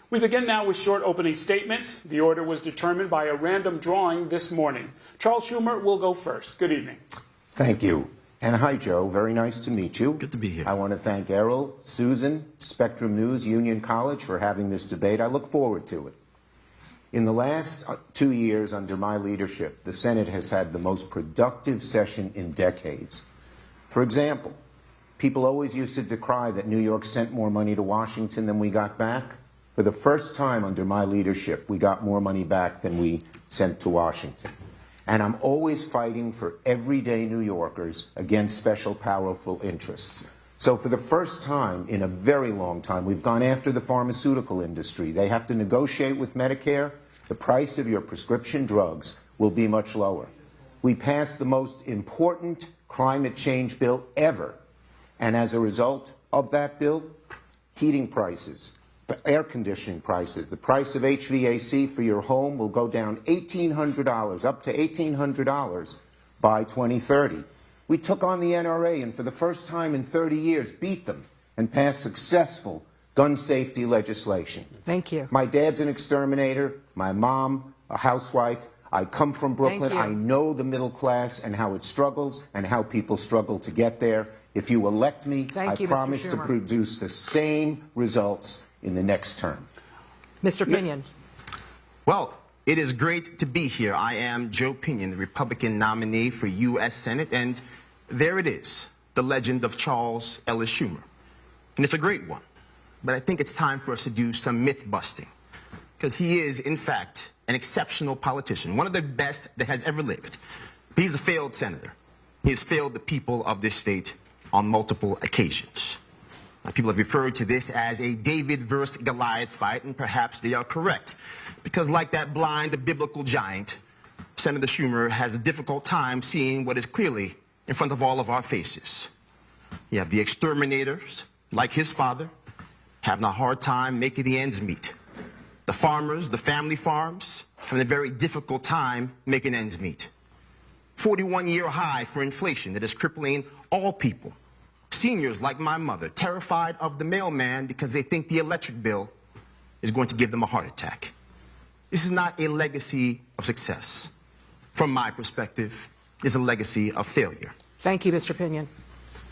We begin now with short opening statements. The order was determined by a random drawing this morning. Charles Schumer will go first. Good evening. Thank you. And hi, Joe. Very nice to meet you. Good to be here. I want to thank Errol, Susan, Spectrum News, Union College for having this debate. I look forward to it. In the last 2 years under my leadership, the Senate has had the most productive session in decades. For example, people always used to decry that New York sent more money to Washington than we got back. For the first time under my leadership, we got more money back than we sent to Washington. And I'm always fighting for everyday New Yorkers against special powerful interests. So for the first time in a very long time, we've gone after the pharmaceutical industry. They have to negotiate with Medicare. The price of your prescription drugs will be much lower. We passed the most important climate change bill ever. And as a result of that bill, heating prices, air conditioning prices, the price of HVAC for your home will go down $1,800, up to $1,800 by 2030. We took on the NRA and for the first time in 30 years beat them and passed successful gun safety legislation. Thank you. My dad's an exterminator, my mom a housewife. I come from Brooklyn. I know the middle class and how it struggles and how people struggle to get there. If you elect me, I promise to produce the same results in the next term. Mr. Pinion. Well, it is great to be here. I am Joe Pinion, the Republican nominee for U.S. Senate, and there it is, the legend of Charles Ellis Schumer. And it's a great one, but I think it's time for us to do some myth-busting, because he is, in fact, an exceptional politician, one of the best that has ever lived. He's a failed senator. He has failed the people of this state on multiple occasions. People have referred to this as a David versus Goliath fight, and perhaps they are correct. Because like that blind biblical giant, Senator Schumer has a difficult time seeing what is clearly in front of all of our faces. You have the exterminators, like his father, having a hard time making the ends meet. The farmers, the family farms, having a very difficult time making ends meet. 41-year high for inflation that is crippling all people. Seniors like my mother, terrified of the mailman because they think the electric bill is going to give them a heart attack. This is not a legacy of success. From my perspective, it's a legacy of failure. Thank you, Mr. Pinion.